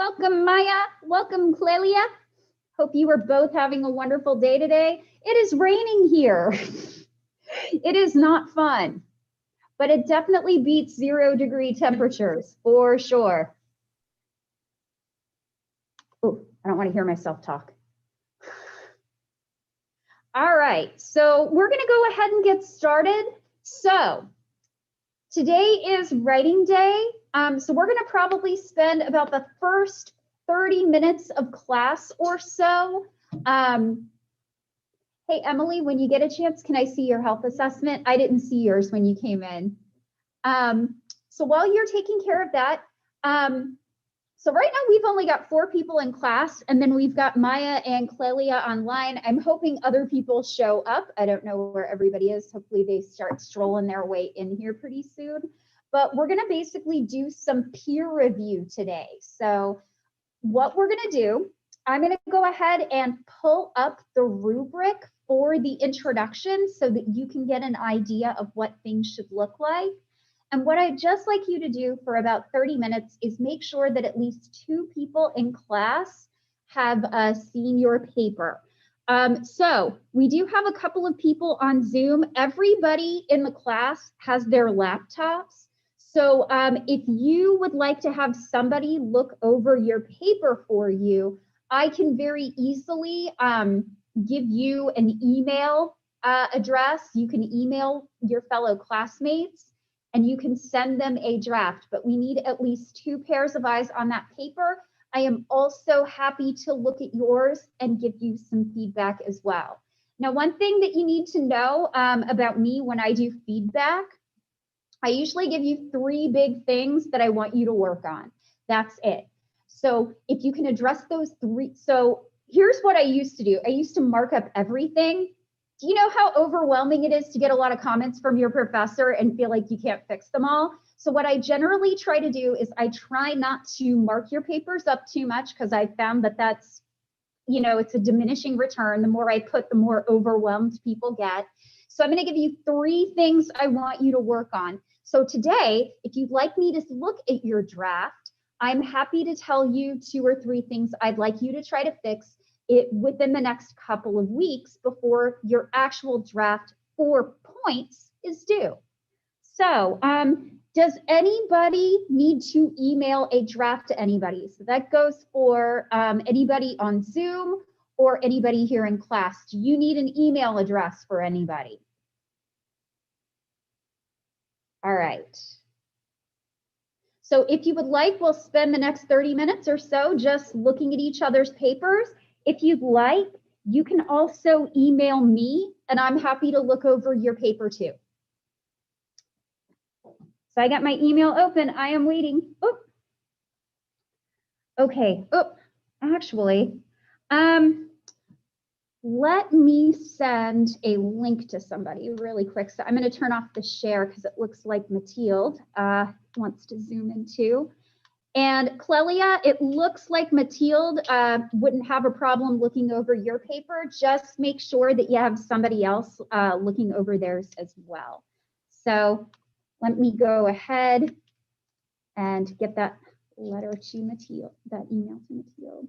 Welcome, Maya. Welcome, Clelia. Hope you are both having a wonderful day today. It is raining here. It is not fun, but it definitely beats 0-degree temperatures for sure. Oh, I don't want to hear myself talk. All right, so we're going to go ahead and get started. So today is writing day. So we're going to probably spend about the first 30 minutes of class or so. Hey, Emily, when you get a chance, can I see your health assessment? I didn't see yours when you came in. So while you're taking care of that, so right now we've only got 4 people in class, and then we've got Maya and Clelia online. I'm hoping other people show up. I don't know where everybody is. Hopefully they start strolling their way in here pretty soon. But we're gonna basically do some peer review today. So what we're gonna do, I'm gonna go ahead and pull up the rubric for the introduction so that you can get an idea of what things should look like. And what I'd just like you to do for about 30 minutes is make sure that at least 2 people in class have seen your paper. So we do have a couple of people on Zoom. Everybody in the class has their laptops. So if you would like to have somebody look over your paper for you, I can very easily give you an email address. You can email your fellow classmates and you can send them a draft, but we need at least 2 pairs of eyes on that paper. I am also happy to look at yours and give you some feedback as well. Now, one thing that you need to know about me when I do feedback, I usually give you 3 big things that I want you to work on. That's it. So if you can address those 3, so here's what I used to do. I used to mark up everything. Do you know how overwhelming it is to get a lot of comments from your professor and feel like you can't fix them all? So what I generally try to do is I try not to mark your papers up too much because I found that that's, you know, it's a diminishing return. The more I put, the more overwhelmed people get. So I'm going to give you 3 things I want you to work on. So today, if you'd like me to look at your draft, I'm happy to tell you 2 or 3 things I'd like you to try to fix it within the next couple of weeks before your actual draft 4 points is due. So does anybody need to email a draft to anybody? So that goes for anybody on Zoom or anybody here in class. Do you need an email address for anybody? All right. So if you would like, we'll spend the next 30 minutes or so just looking at each other's papers. If you'd like, you can also email me and I'm happy to look over your paper too. So I got my email open. I am waiting. Oh. Okay. Oh, actually, let me send a link to somebody really quick. So I'm going to turn off the share because it looks like Mathilde wants to zoom in too. And Clelia, it looks like Mathilde wouldn't have a problem looking over your paper. Just make sure that you have somebody else looking over theirs as well. So let me go ahead and get that letter to Mathilde, that email to Mathilde.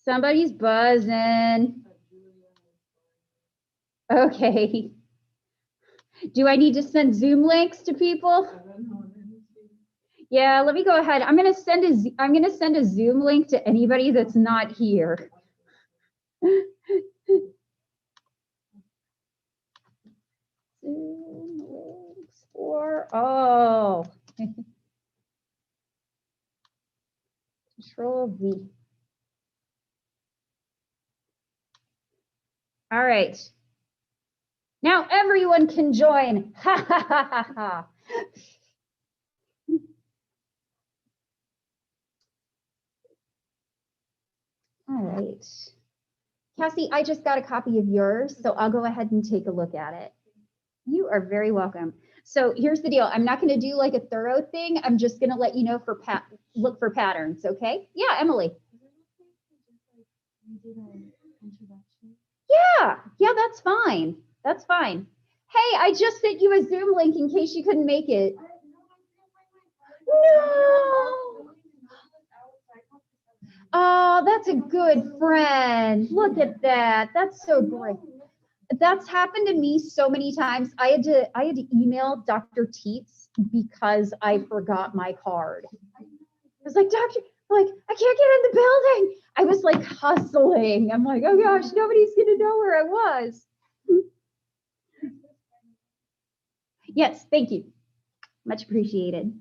Somebody's buzzing. Okay. Do I need to send Zoom links to people? Yeah, let me go ahead. I'm gonna send a Zoom link to anybody that's not here. Zoom links for Control V. All right. Now everyone can join. Ha ha ha ha ha. All right. Cassie, I just got a copy of yours, so I'll go ahead and take a look at it. You are very welcome. So here's the deal. I'm not going to do like a thorough thing. I'm just going to let you know for look for patterns. Okay. Yeah, Emily. Yeah, that's fine. That's fine. Hey, I just sent you a Zoom link in case you couldn't make it. No. Oh, that's a good friend. Look at that. That's so great. That's happened to me so many times. I had to email Dr. Teets because I forgot my card. I was like, Doctor, like, I can't get in the building. I was like hustling. I'm like, oh gosh, nobody's gonna know where I was. Yes, thank you. Much appreciated.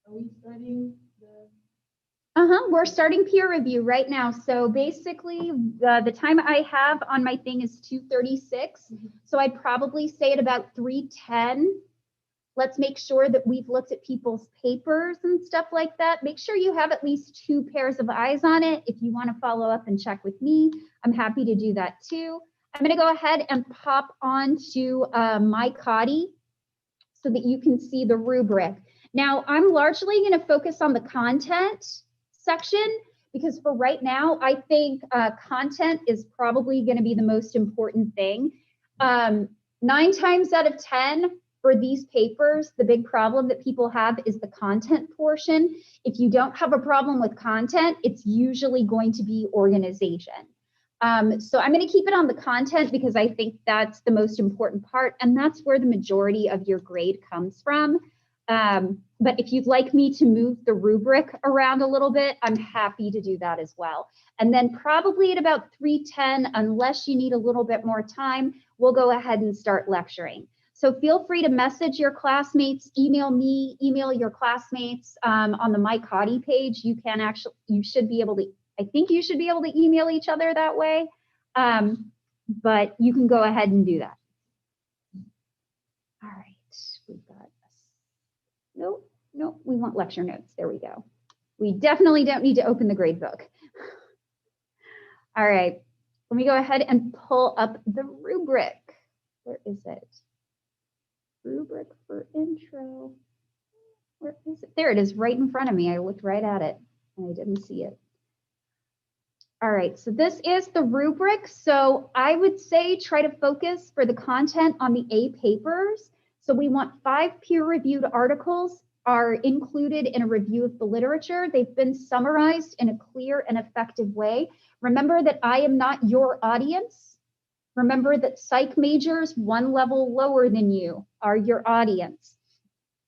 Are we studying the... We're starting peer review right now. So basically the time I have on my thing is 2:36. So I'd probably say at about 3:10. Let's make sure that we've looked at people's papers and stuff like that. Make sure you have at least 2 pairs of eyes on it. If you want to follow up and check with me, I'm happy to do that too. I'm going to go ahead and pop onto my Coddy so that you can see the rubric. Now, I'm largely going to focus on the content section because for right now, I think content is probably going to be the most important thing. 9 times out of 10 for these papers, the big problem that people have is the content portion. If you don't have a problem with content, it's usually going to be organization. So I'm going to keep it on the content because I think that's the most important part, and that's where the majority of your grade comes from. But if you'd like me to move the rubric around a little bit, I'm happy to do that as well. And then probably at about 3:10, unless you need a little bit more time, we'll go ahead and start lecturing. So feel free to message your classmates, email me, email your classmates on the My Coddy page. You should be able to, I think you should be able to email each other that way. But you can go ahead and do that. All right, we've got Nope, we want lecture notes. There we go. We definitely don't need to open the grade book. All right, let me go ahead and pull up the rubric. Where is it? Rubric for intro. Where is it? There it is, right in front of me. I looked right at it and I didn't see it. All right, so this is the rubric. So I would say try to focus for the content on the A papers. So we want 5 peer-reviewed articles are included in a review of the literature. They've been summarized in a clear and effective way. Remember that I am not your audience. Remember that psych majors 1 level lower than you are your audience.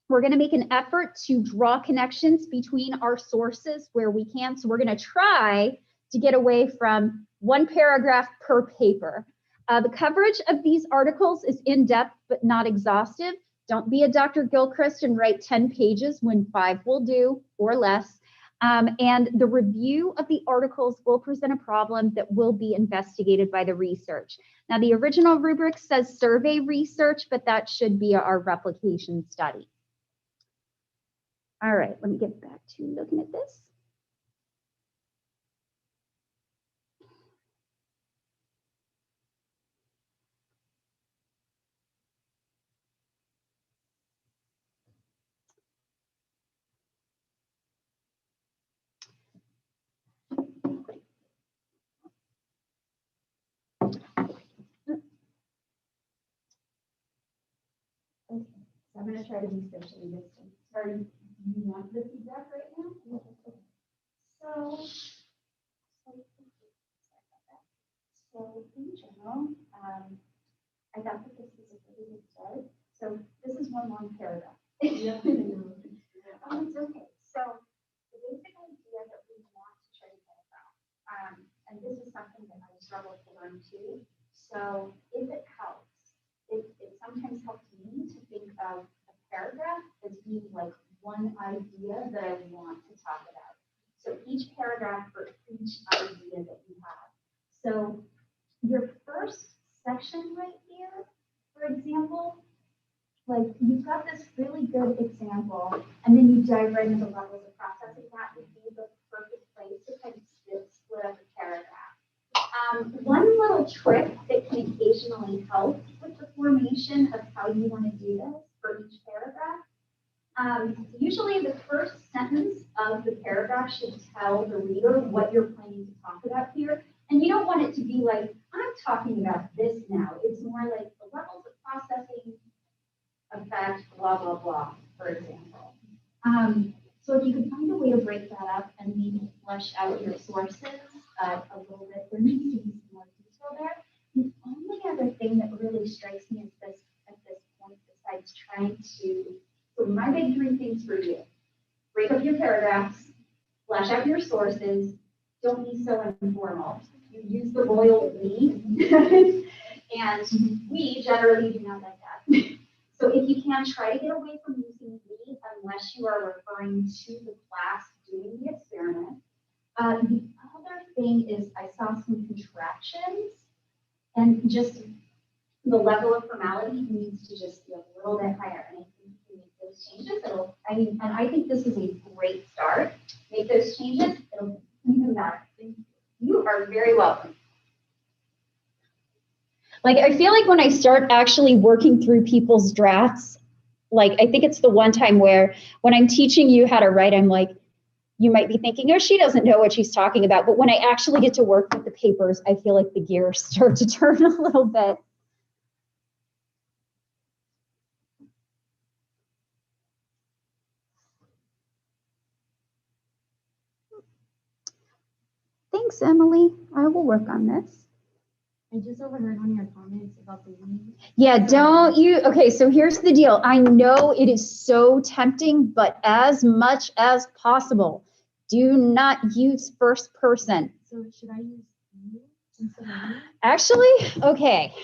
We're going to make an effort to draw connections between our sources where we can. So we're going to try to get away from 1 paragraph per paper. The coverage of these articles is in-depth but not exhaustive. Don't be a Dr. Gilchrist and write 10 pages when 5 will do or less. And the review of the articles will present a problem that will be investigated by the research. Now, the original rubric says survey research, but that should be our replication study. All right, let me get back to looking at this. Okay, so I'm going to try to be socially distant. Sorry, you want the feedback right now? Okay. So in general, I thought that this was a really good start. So this is 1 long paragraph. Yeah. It's okay. So the basic idea that we want to try to get about, and this is something that I struggle to learn too. So if it helps, it sometimes helps me to think of a paragraph as being like 1 idea that I want to talk about. So each paragraph for each idea that you have. So your first section right here, for example, like you've got this really good example, and then you dive right into levels of processing. That would be the perfect place to kind of split up a paragraph. One little trick that can occasionally help with the formation of how you want to do this for each paragraph. Usually the first sentence of the paragraph should tell the reader what you're planning to talk about here. And you don't want it to be like, I'm talking about this now. It's more like the levels of processing effect, blah, blah, blah, for example. So if you could find a way to break that up and maybe flesh out your sources a little bit, there needs to be some more detail there. The only other thing that really strikes me at this point, besides trying to, so my big three things for you: break up your paragraphs, flesh out your sources, don't be so informal. You use the royal we, and we generally do not like that. So if you can, try to get away from using we unless you are referring to the class doing the experiment. The other thing is I saw some contractions, and just the level of formality needs to just be a little bit higher. And I think if you make those changes, and I think this is a great start. Make those changes, it'll be even better. You are very welcome. Like, I feel like when I start actually working through people's drafts, like, I think it's the one time where when I'm teaching you how to write, I'm like, you might be thinking, oh, she doesn't know what she's talking about. But when I actually get to work with the papers, I feel like the gears start to turn a little bit. Thanks, Emily. I will work on this. I just overheard one of your comments about the we. Yeah, don't you? Okay, so here's the deal. I know it is so tempting, but as much as possible, do not use first person. So should I use you instead of me? Actually, okay.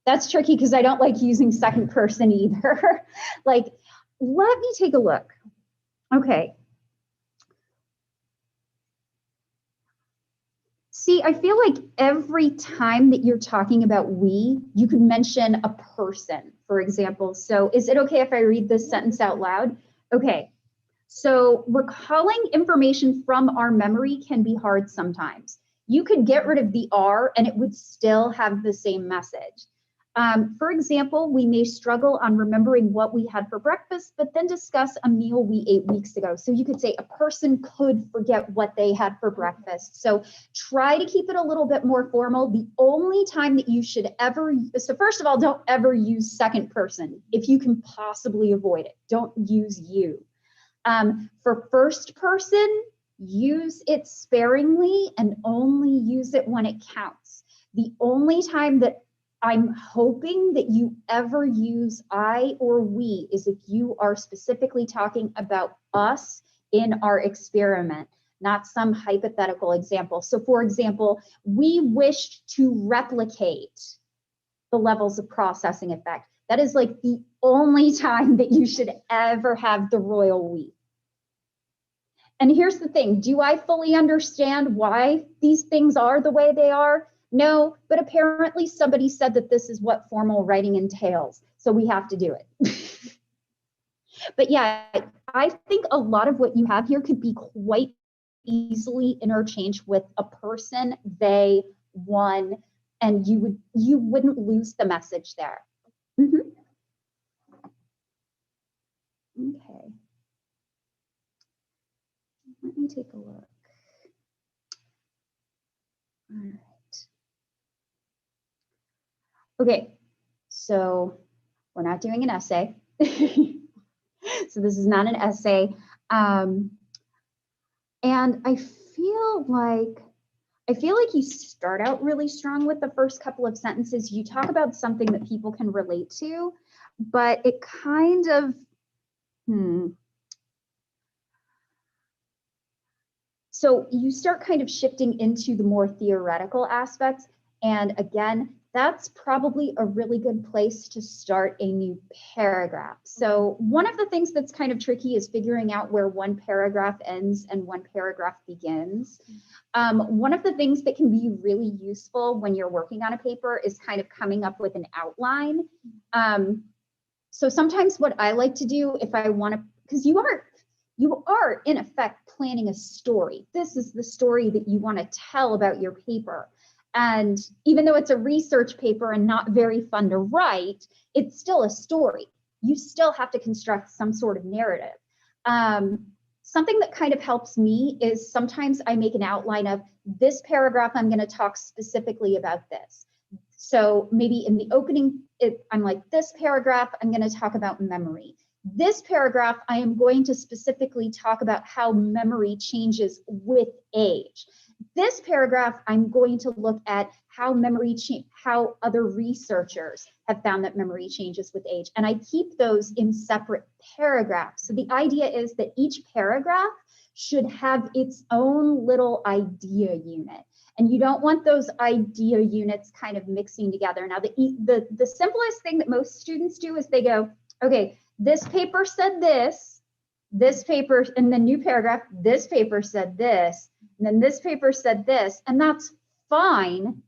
That's tricky because I don't like using second person either. Like, let me take a look. Okay. See, I feel like every time that you're talking about we, you could mention a person, for example. So is it okay if I read this sentence out loud? Okay. So recalling information from our memory can be hard sometimes. You could get rid of the R and it would still have the same message. For example, we may struggle on remembering what we had for breakfast, but then discuss a meal we ate weeks ago. So you could say a person could forget what they had for breakfast. So try to keep it a little bit more formal. The only time that you should ever, so first of all, don't ever use second person. If you can possibly avoid it, don't use you. For first person, use it sparingly and only use it when it counts. The only time that I'm hoping that you ever use I or we is if you are specifically talking about us in our experiment, not some hypothetical example. So for example, we wished to replicate the levels of processing effect. That is like the only time that you should ever have the royal we. And here's the thing, do I fully understand why these things are the way they are? No, but apparently somebody said that this is what formal writing entails, so we have to do it. But yeah, I think a lot of what you have here could be quite easily interchanged with a person, they, one, and you wouldn't lose the message there. Mm-hmm. Okay. Let me take a look. All right. Okay, so we're not doing an essay. So this is not an essay. And I feel like you start out really strong with the first couple of sentences. You talk about something that people can relate to, but it kind of, So you start kind of shifting into the more theoretical aspects. And again, that's probably a really good place to start a new paragraph. So one of the things that's kind of tricky is figuring out where one paragraph ends and one paragraph begins. One of the things that can be really useful when you're working on a paper is kind of coming up with an outline. So sometimes what I like to do if I want to, because you are in effect planning a story. This is the story that you want to tell about your paper. And even though it's a research paper and not very fun to write, it's still a story. You still have to construct some sort of narrative. Something that kind of helps me is sometimes I make an outline of this paragraph, I'm going to talk specifically about this. So maybe in the opening, I'm like, this paragraph, I'm going to talk about memory. This paragraph, I am going to specifically talk about how memory changes with age. This paragraph, I'm going to look at how how other researchers have found that memory changes with age. And I keep those in separate paragraphs. So the idea is that each paragraph should have its own little idea unit. And you don't want those idea units kind of mixing together. Now, the simplest thing that most students do is they go, okay, this paper said this paper, in the new paragraph, this paper said this, and then this paper said this, and that's fine.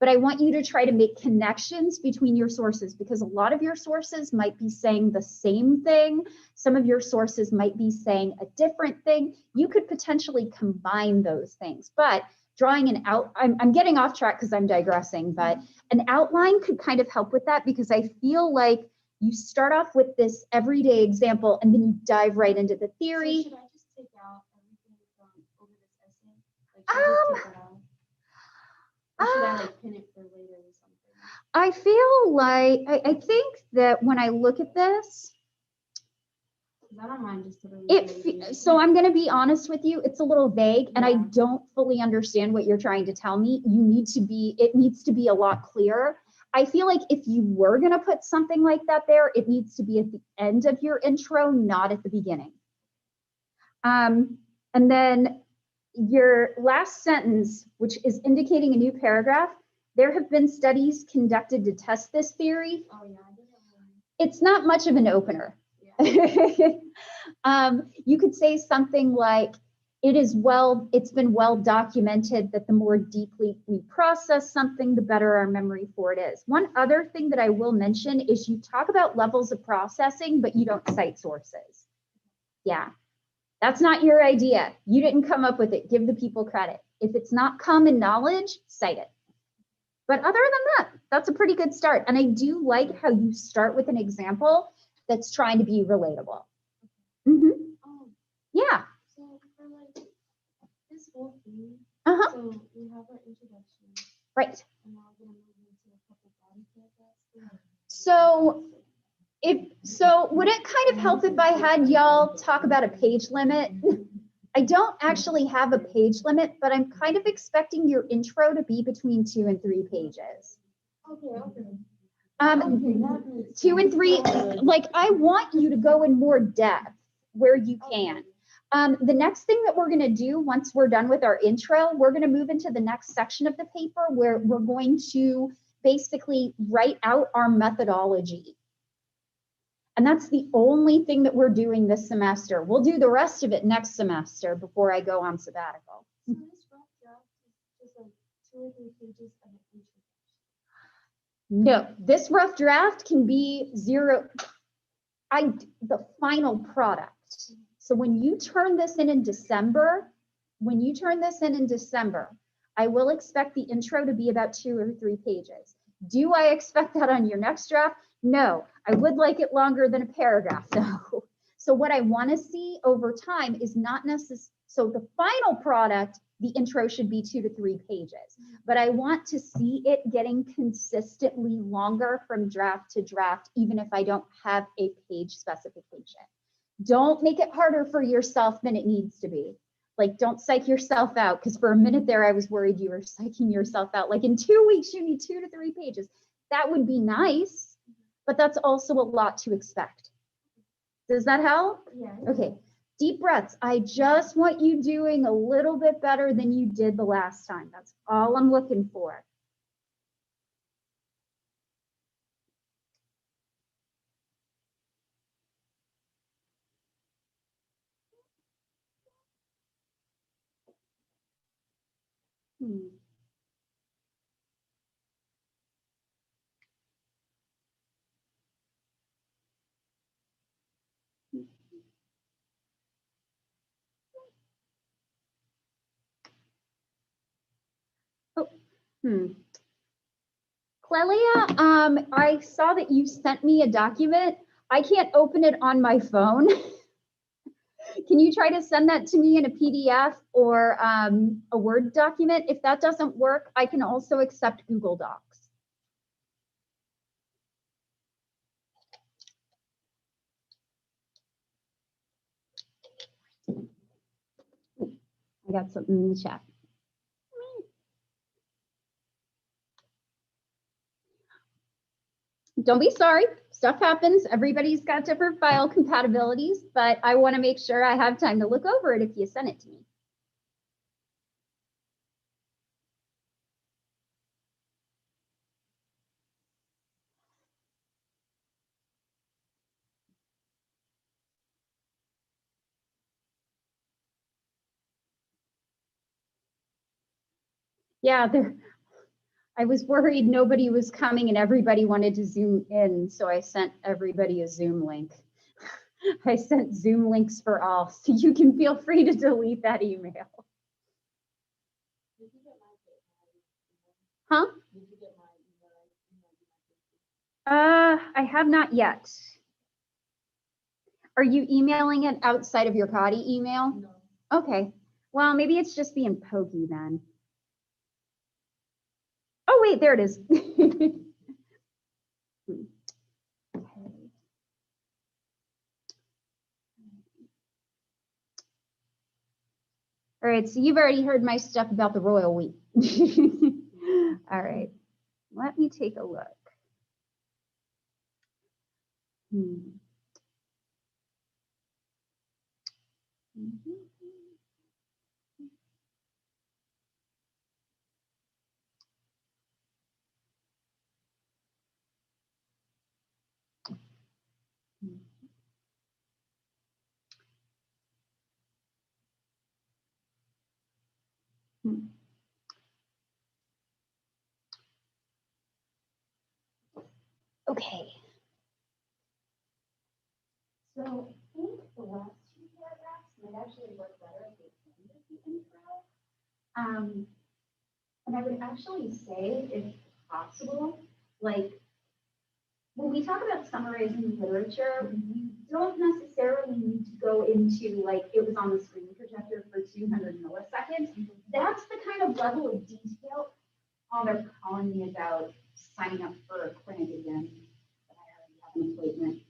But I want you to try to make connections between your sources, because a lot of your sources might be saying the same thing. Some of your sources might be saying a different thing. You could potentially combine those things, but drawing an out, I'm getting off track because I'm digressing, but an outline could kind of help with that, because I feel like you start off with this everyday example and then you dive right into the theory. So should I just take out everything from over this essay? Like, should I just take that out? Or should I like pin it for later or something? I feel like, I think that when I look at this, I don't mind just to so I'm going to be honest with you, it's a little vague, and I don't fully understand what you're trying to tell me. It needs to be a lot clearer. I feel like if you were going to put something like that there, it needs to be at the end of your intro, not at the beginning. And then your last sentence, which is indicating a new paragraph, there have been studies conducted to test this theory. Oh, yeah, it's not much of an opener. You could say something like, it's been well documented that the more deeply we process something, the better our memory for it is. One other thing that I will mention is you talk about levels of processing, but you don't cite sources. Yeah, that's not your idea. You didn't come up with it. Give the people credit. If it's not common knowledge, cite it. But other than that, that's a pretty good start. And I do like how you start with an example that's trying to be relatable. Yeah. So for like this whole thing, Uh-huh. so we have our introduction. Right. And now we're gonna move into a couple body paragraphs. So would it kind of help if I had y'all talk about a page limit? I don't actually have a page limit, but I'm kind of expecting your intro to be between 2 and 3 pages. Okay. 2 and 3, like I want you to go in more depth where you can. The next thing that we're going to do once we're done with our intro, we're going to move into the next section of the paper where we're going to basically write out our methodology. And that's the only thing that we're doing this semester. We'll do the rest of it next semester before I go on sabbatical. So this rough draft is just like 2 or 3 pages of an introduction. No, this rough draft can be the final product. So when you turn this in December, I will expect the intro to be about 2 or 3 pages. Do I expect that on your next draft? No, I would like it longer than a paragraph though. So what I want to see over time is not necessarily, so the final product, the intro should be 2 to 3 pages, but I want to see it getting consistently longer from draft to draft, even if I don't have a page specification. Don't make it harder for yourself than it needs to be. Like, don't psych yourself out, because for a minute there, I was worried you were psyching yourself out. Like in 2 weeks, you need 2 to 3 pages. That would be nice, but that's also a lot to expect. Does that help? Yeah. Okay, deep breaths. I just want you doing a little bit better than you did the last time. That's all I'm looking for. Clelia, I saw that you sent me a document. I can't open it on my phone. Can you try to send that to me in a PDF or a Word document? If that doesn't work, I can also accept Google Docs. I got something in the chat. Don't be sorry, stuff happens. Everybody's got different file compatibilities, but I want to make sure I have time to look over it if you send it to me. Yeah, I was worried nobody was coming and everybody wanted to Zoom in, so I sent everybody a Zoom link. I sent Zoom links for all, so you can feel free to delete that email. Huh? I have not yet. Are you emailing it outside of your Kadi email? No. Okay. Well, maybe it's just being pokey then. Oh, wait, there it is. Okay. All right, so you've already heard my stuff about the royal we. All right, let me take a look. Okay. So I think the last two paragraphs might actually work better at the end of the intro. And I would actually say, if possible, like when we talk about summarizing literature, we don't necessarily need to go into like it was on the screen projector for 200 milliseconds. That's the kind of level of detail. Oh, they're calling me about signing up for a clinic again, but I already have an appointment.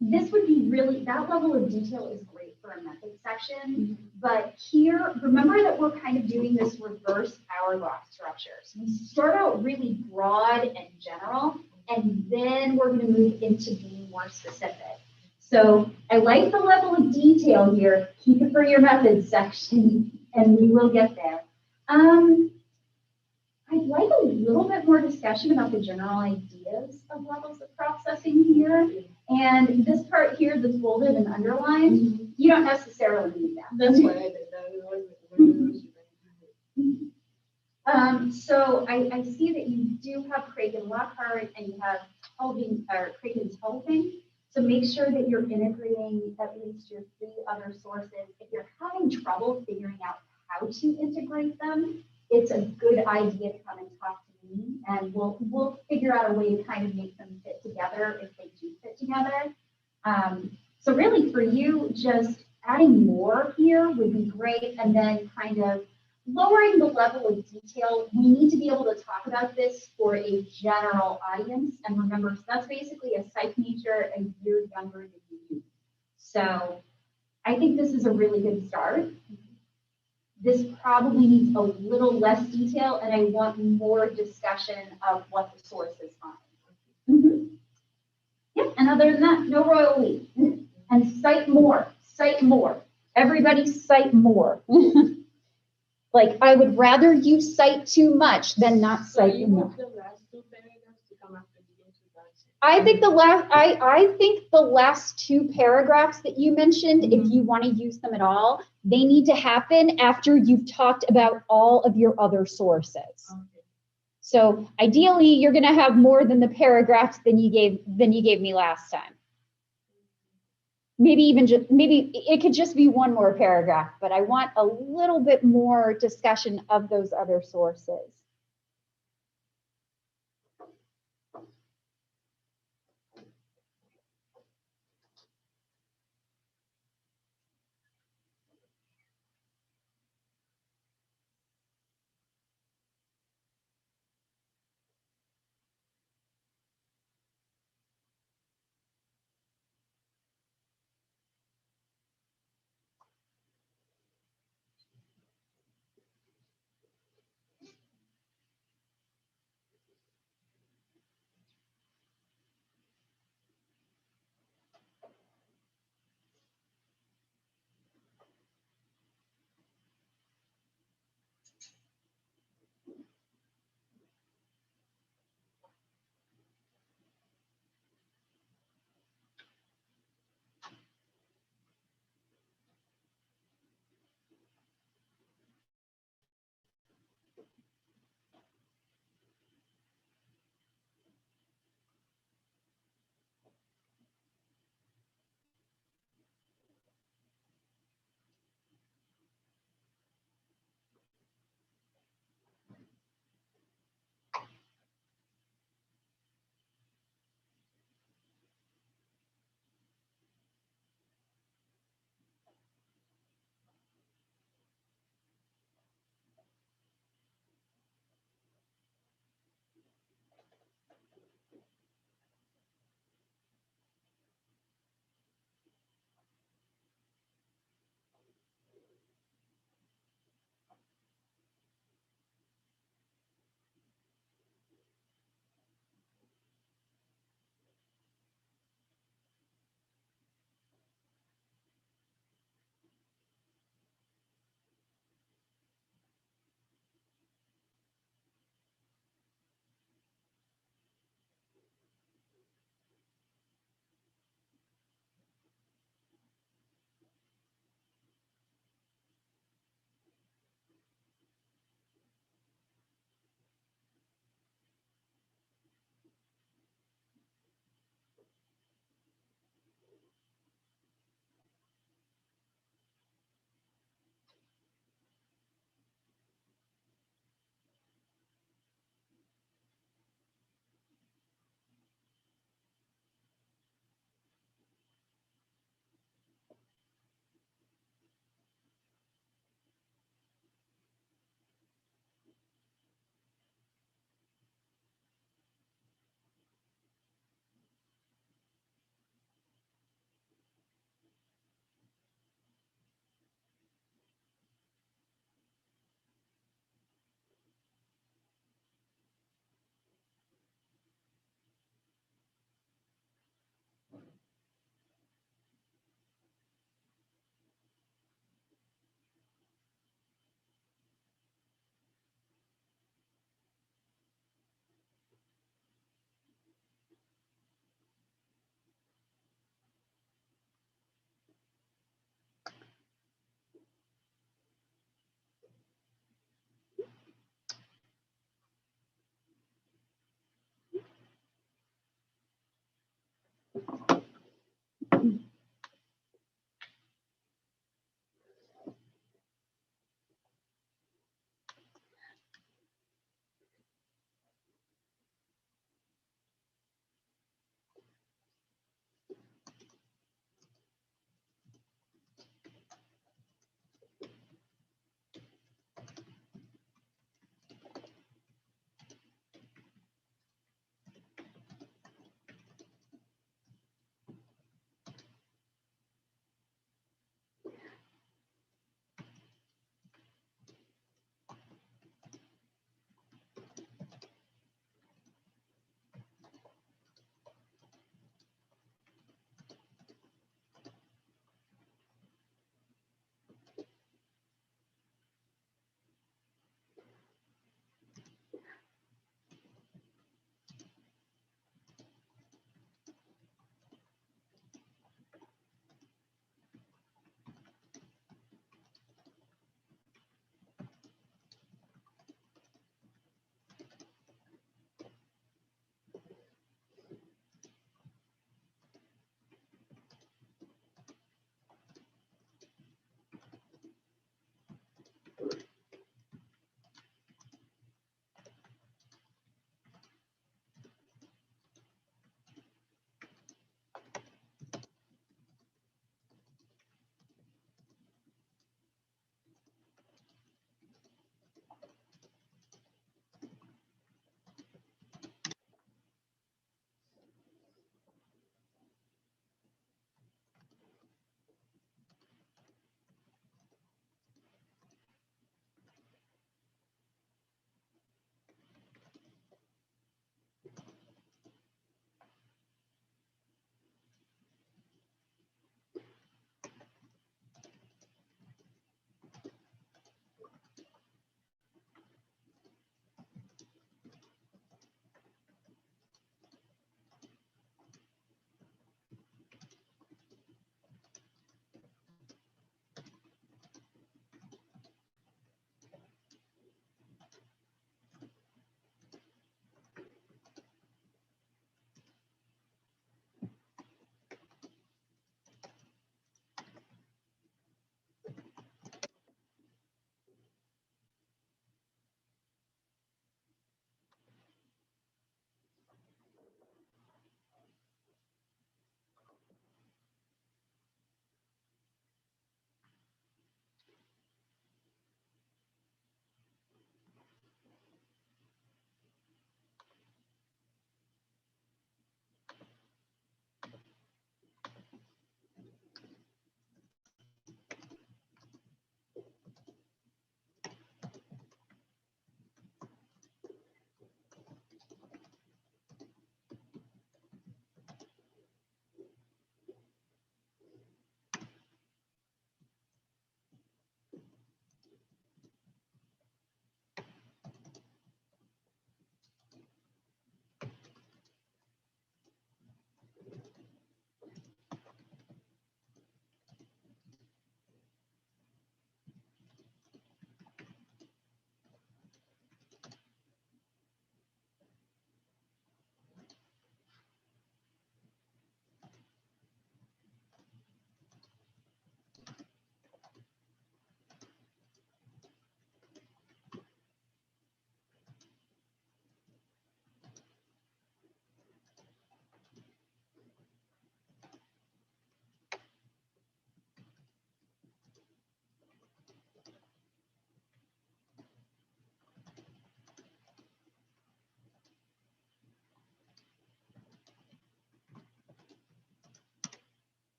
This would be really, that level of detail is great for a method section, but here, remember that we're kind of doing this reverse hourglass structure. So we start out really broad and general, and then we're going to move into being more specific. So I like the level of detail here. Keep it for your methods section, and we will get there. I'd like a little bit more discussion about the general ideas of levels of processing here. And this part here that's bolded and underlined, you don't necessarily need that. That's why I did that. So I see that you do have Craig and Lockhart and you have Craig and Tolkien. So make sure that you're integrating at least your 3 other sources. If you're having trouble figuring out how to integrate them, it's a good idea to come and talk to me, and we'll figure out a way to kind of make them fit together if they do fit together. So really for you, just adding more here would be great, and then kind of lowering the level of detail. We need to be able to talk about this for a general audience, and remember, that's basically a psych major a year younger than you. So I think this is a really good start. This probably needs a little less detail, and I want more discussion of what the source is on. Yep, and other than that, no royal we. And cite more, cite more. Everybody cite more. Like, I would rather you cite too much than not cite enough. I think the last 2 paragraphs that you mentioned, if you want to use them at all, they need to happen after you've talked about all of your other sources. Okay. So ideally, you're going to have more than the paragraphs than you gave me last time. maybe even just, maybe it could just be one more paragraph, but I want a little bit more discussion of those other sources.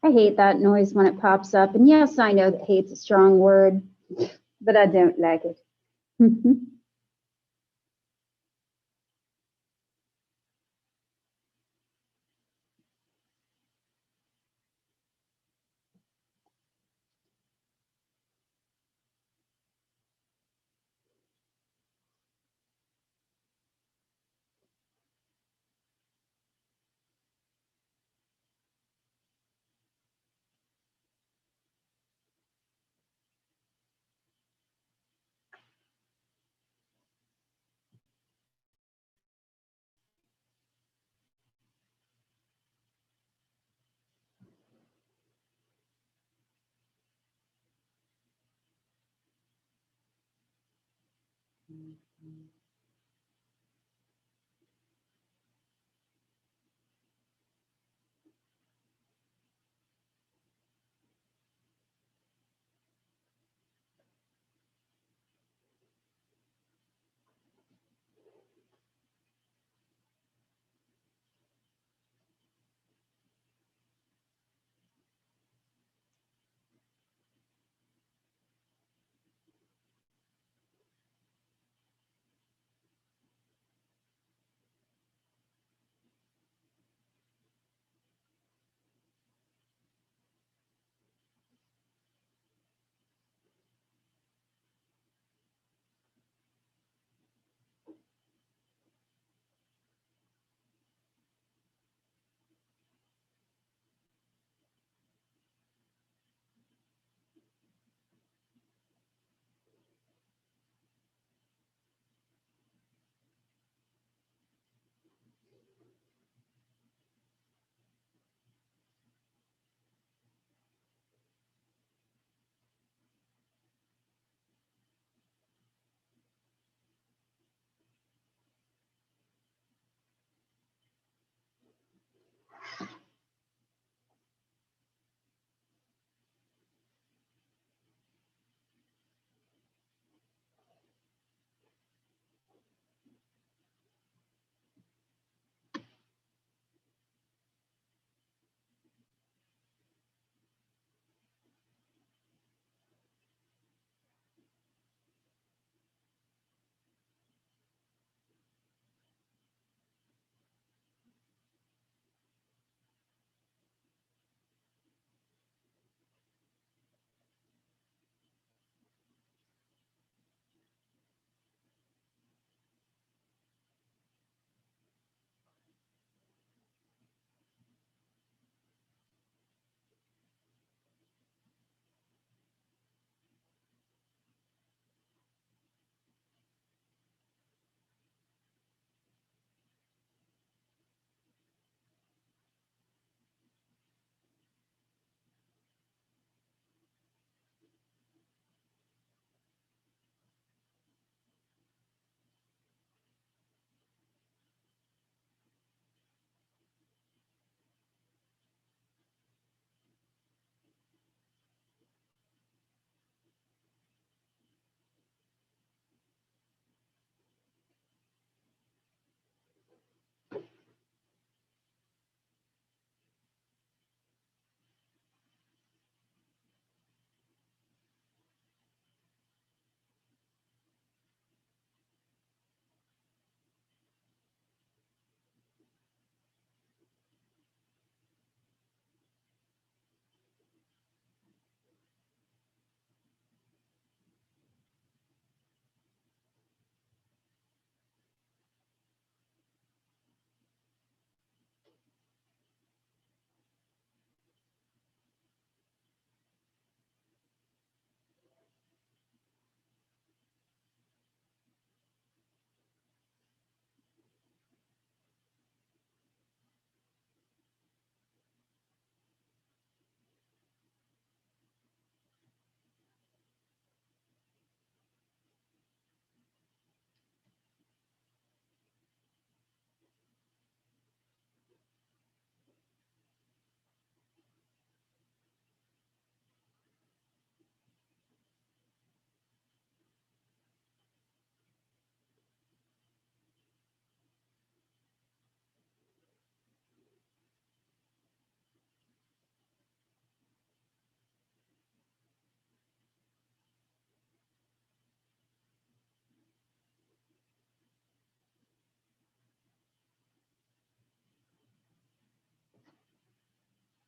I hate that noise when it pops up. And yes, I know that hate's a strong word, but I don't like it.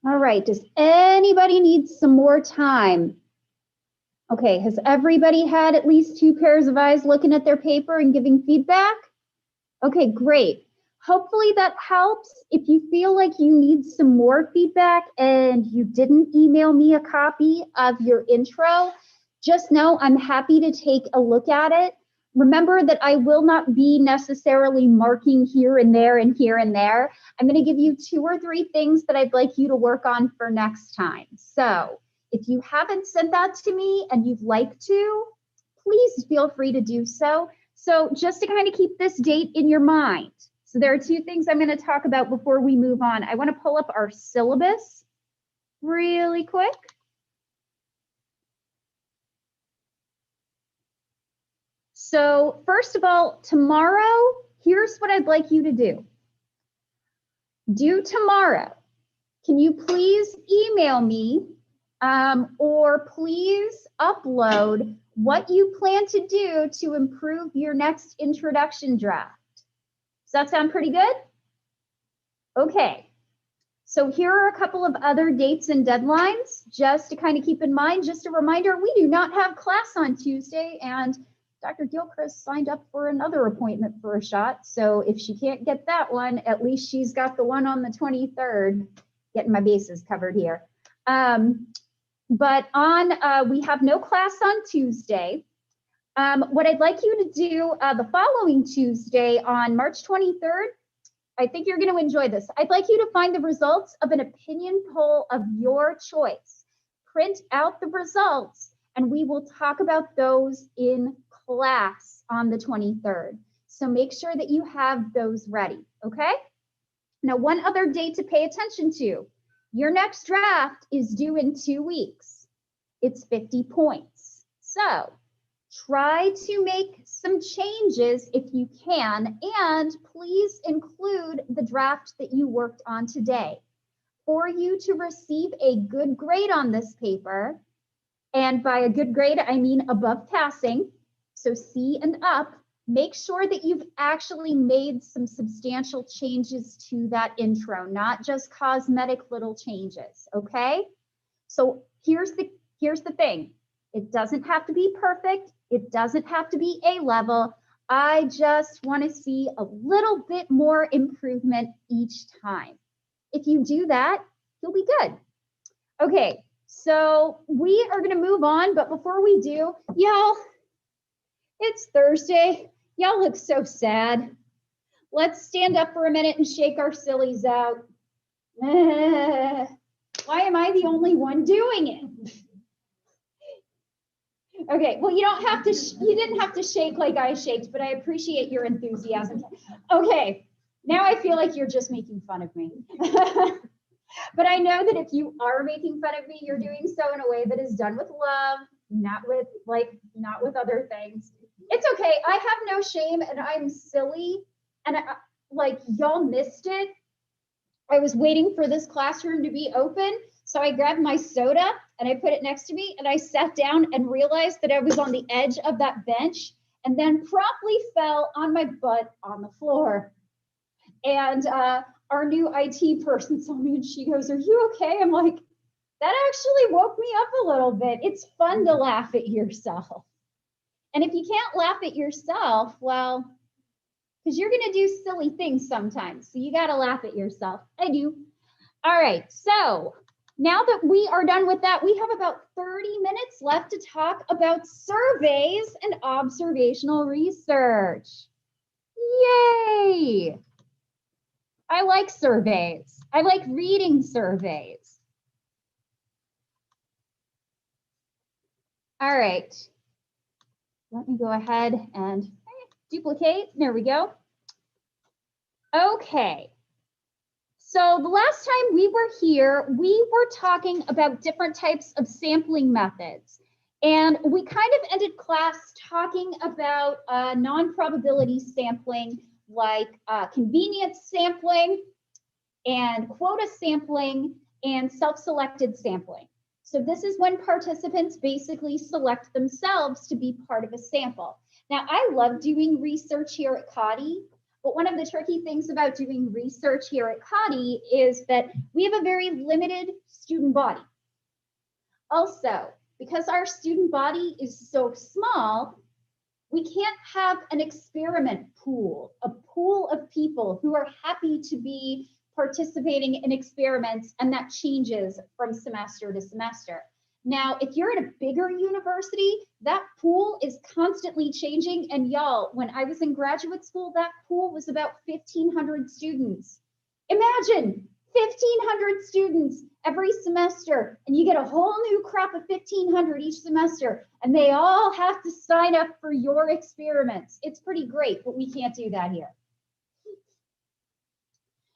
All right, does anybody need some more time? Okay, has everybody had at least 2 pairs of eyes looking at their paper and giving feedback? Okay, great. Hopefully that helps. If you feel like you need some more feedback and you didn't email me a copy of your intro, just know I'm happy to take a look at it. Remember that I will not be necessarily marking here and there and here and there. I'm going to give you 2 or 3 things that I'd like you to work on for next time. So if you haven't sent that to me and you'd like to, please feel free to do so. So just to kind of keep this date in your mind. So there are 2 things I'm going to talk about before we move on. I want to pull up our syllabus really quick. So first of all, tomorrow, here's what I'd like you to do. Do tomorrow. Can you please email me or please upload what you plan to do to improve your next introduction draft? Does that sound pretty good? Okay. So here are a couple of other dates and deadlines just to kind of keep in mind. Just a reminder, we do not have class on Tuesday, and Dr. Gilchrist signed up for another appointment for a shot. So if she can't get that one, at least she's got the one on the 23rd, getting my bases covered here. But we have no class on Tuesday. What I'd like you to do the following Tuesday on March 23rd, I think you're going to enjoy this. I'd like you to find the results of an opinion poll of your choice. Print out the results, and we will talk about those in class on the 23rd. So make sure that you have those ready, okay? Now, one other date to pay attention to. Your next draft is due in 2 weeks. It's 50 points. So try to make some changes if you can, and please include the draft that you worked on today. For you to receive a good grade on this paper, and by a good grade, I mean above passing, so C and up, make sure that you've actually made some substantial changes to that intro, not just cosmetic little changes, okay? So here's the thing. It doesn't have to be perfect. It doesn't have to be A level. I just want to see a little bit more improvement each time. If you do that, you'll be good. Okay, so we are going to move on, but before we do, y'all, it's Thursday. Y'all look so sad. Let's stand up for a minute and shake our sillies out. Why am I the only one doing it? Okay, well, you didn't have to shake like I shaked, but I appreciate your enthusiasm. Okay, now I feel like you're just making fun of me. But I know that if you are making fun of me, you're doing so in a way that is done with love, not with other things. It's okay. I have no shame, and I'm silly, and y'all missed it. I was waiting for this classroom to be open, so I grabbed my soda and I put it next to me, and I sat down and realized that I was on the edge of that bench, and then promptly fell on my butt on the floor. And our new IT person saw me and she goes, "Are you okay?" I'm like, that actually woke me up a little bit. It's fun to laugh at yourself. And if you can't laugh at yourself, well, because you're going to do silly things sometimes. So you got to laugh at yourself. I do. All right. So now that we are done with that, we have about 30 minutes left to talk about surveys and observational research. Yay. I like surveys. I like reading surveys. All right. Let me go ahead and duplicate. There we go. Okay. So the last time we were here, we were talking about different types of sampling methods. And we kind of ended class talking about non-probability sampling, like convenience sampling and quota sampling and self-selected sampling. So this is when participants basically select themselves to be part of a sample. Now, I love doing research here at CAUTI, But one of the tricky things about doing research here at CADI is that we have a very limited student body. Also, because our student body is so small, we can't have an experiment pool, a pool of people who are happy to be participating in experiments, and that changes from semester to semester. Now, if you're at a bigger university, that pool is constantly changing. And y'all, when I was in graduate school, that pool was about 1,500 students. Imagine 1,500 students every semester, and you get a whole new crop of 1,500 each semester, and they all have to sign up for your experiments. It's pretty great, but we can't do that here.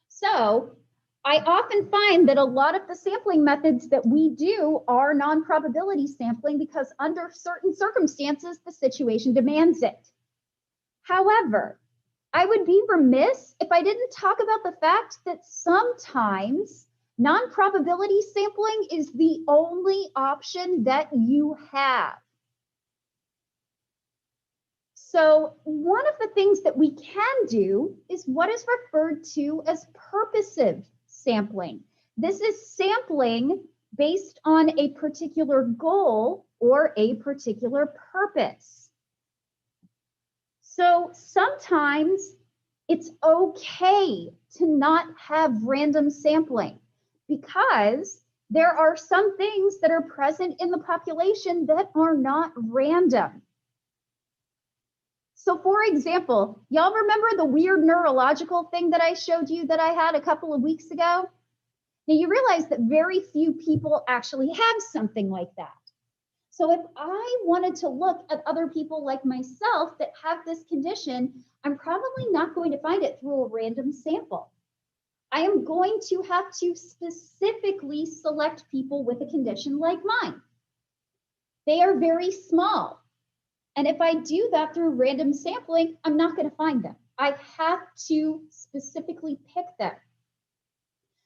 So I often find that a lot of the sampling methods that we do are non-probability sampling because under certain circumstances, the situation demands it. However, I would be remiss if I didn't talk about the fact that sometimes non-probability sampling is the only option that you have. So one of the things that we can do is what is referred to as purposive sampling. This is sampling based on a particular goal or a particular purpose. So sometimes it's okay to not have random sampling because there are some things that are present in the population that are not random. So for example, y'all remember the weird neurological thing that I showed you that I had a couple of weeks ago? Now you realize that very few people actually have something like that. So if I wanted to look at other people like myself that have this condition, I'm probably not going to find it through a random sample. I am going to have to specifically select people with a condition like mine. They are very small. And if I do that through random sampling, I'm not going to find them. I have to specifically pick them.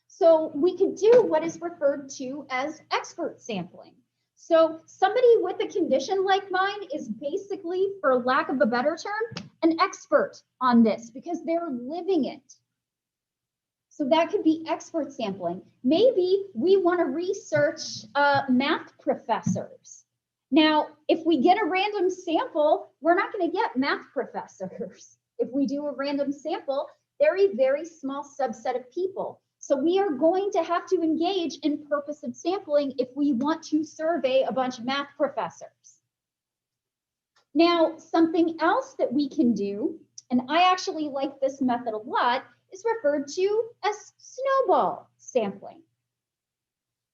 So we could do what is referred to as expert sampling. So somebody with a condition like mine is basically, for lack of a better term, an expert on this because they're living it. So that could be expert sampling. Maybe we want to research math professors. Now, if we get a random sample, we're not going to get math professors. If we do a random sample, they're a very small subset of people. So we are going to have to engage in purposive sampling if we want to survey a bunch of math professors. Now, something else that we can do, and I actually like this method a lot, is referred to as snowball sampling.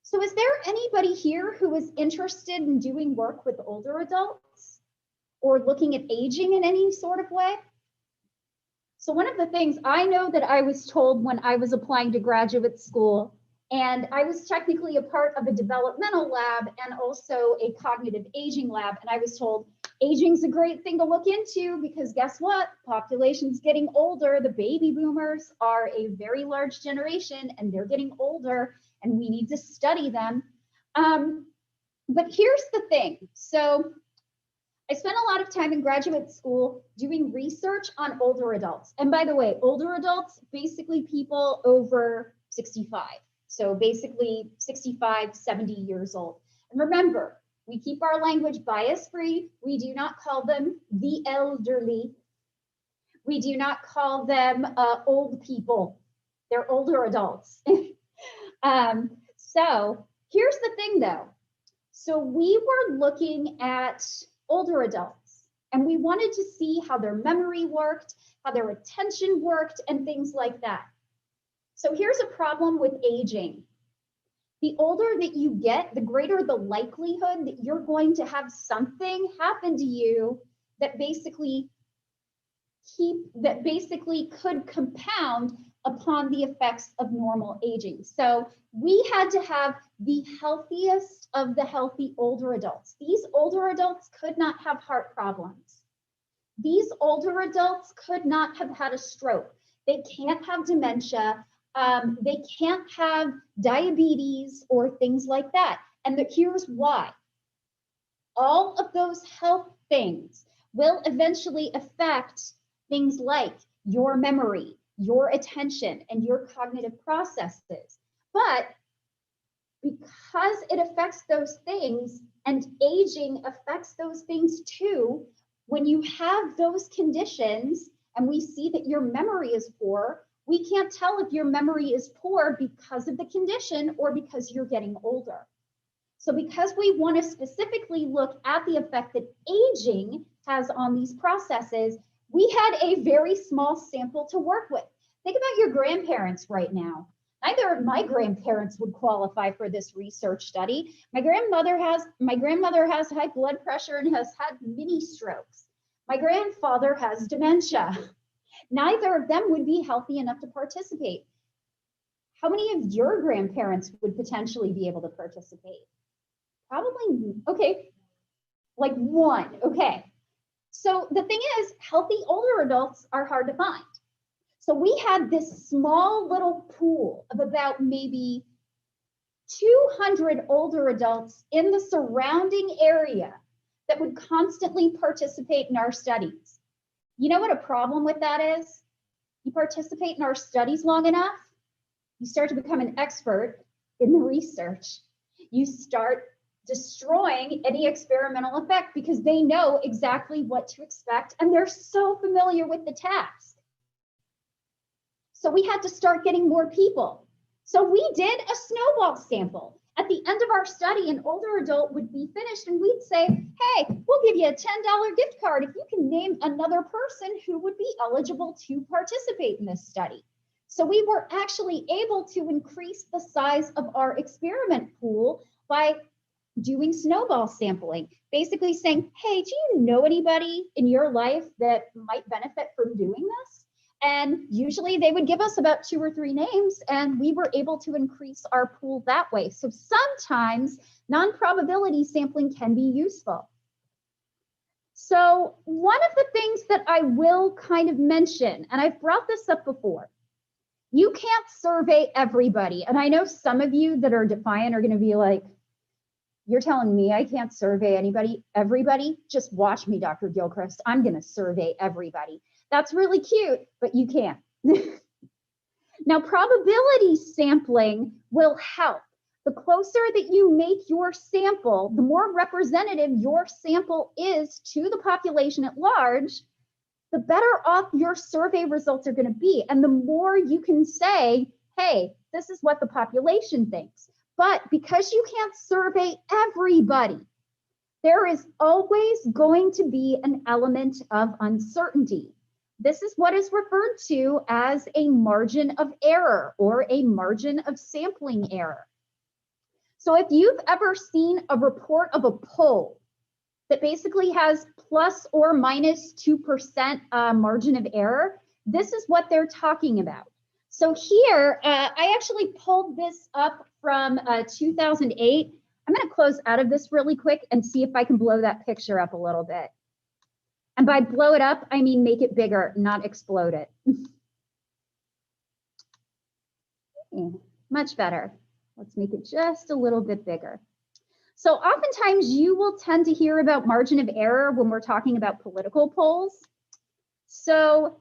So is there anybody here who is interested in doing work with older adults or looking at aging in any sort of way? So one of the things I know that I was told when I was applying to graduate school, and I was technically a part of a developmental lab and also a cognitive aging lab, and I was told aging's a great thing to look into because guess what? Population's getting older. The baby boomers are a very large generation and they're getting older and we need to study them. But here's the thing. So I spent a lot of time in graduate school doing research on older adults. And by the way, older adults, basically people over 65. So basically 65, 70 years old. And remember, we keep our language bias-free. We do not call them the elderly. We do not call them old people. They're older adults. So here's the thing though. So we were looking at older adults and we wanted to see how their memory worked, how their attention worked, and things like that. So here's a problem with aging. The older that you get, the greater the likelihood that you're going to have something happen to you that basically could compound upon the effects of normal aging. So we had to have the healthiest of the healthy older adults. These older adults could not have heart problems. These older adults could not have had a stroke. They can't have dementia. They can't have diabetes or things like that. And here's why. All of those health things will eventually affect things like your memory, your attention, and your cognitive processes. But because it affects those things and aging affects those things too, when you have those conditions and we see that your memory is poor, we can't tell if your memory is poor because of the condition or because you're getting older. So because we want to specifically look at the effect that aging has on these processes, we had a very small sample to work with. Think about your grandparents right now. Neither of my grandparents would qualify for this research study. My grandmother has high blood pressure and has had mini strokes. My grandfather has dementia. Neither of them would be healthy enough to participate. How many of your grandparents would potentially be able to participate? Probably, okay, like one, okay. So the thing is, healthy older adults are hard to find. So we had this small little pool of about maybe 200 older adults in the surrounding area that would constantly participate in our studies. You know what a problem with that is? You participate in our studies long enough, you start to become an expert in the research. You start destroying any experimental effect because they know exactly what to expect and they're so familiar with the task. So we had to start getting more people. So we did a snowball sample. At the end of our study, an older adult would be finished and we'd say, hey, we'll give you a $10 gift card if you can name another person who would be eligible to participate in this study. So we were actually able to increase the size of our experiment pool by doing snowball sampling, basically saying, hey, do you know anybody in your life that might benefit from doing this? And usually they would give us about 2 or 3 names and we were able to increase our pool that way. So sometimes non-probability sampling can be useful. So one of the things that I will kind of mention, and I've brought this up before, you can't survey everybody. And I know some of you that are defiant are going to be like, you're telling me I can't survey everybody? Just watch me, Dr. Gilchrist. I'm going to survey everybody. That's really cute, but you can't. Now, probability sampling will help. The closer that you make your sample, the more representative your sample is to the population at large, the better off your survey results are going to be. And the more you can say, hey, this is what the population thinks. But because you can't survey everybody, there is always going to be an element of uncertainty. This is what is referred to as a margin of error or a margin of sampling error. So if you've ever seen a report of a poll that basically has plus or minus 2% margin of error, this is what they're talking about. So here, I actually pulled this up from 2008. I'm going to close out of this really quick and see if I can blow that picture up a little bit. And by blow it up, I mean make it bigger, not explode it. Much better. Let's make it just a little bit bigger. So oftentimes you will tend to hear about margin of error when we're talking about political polls. So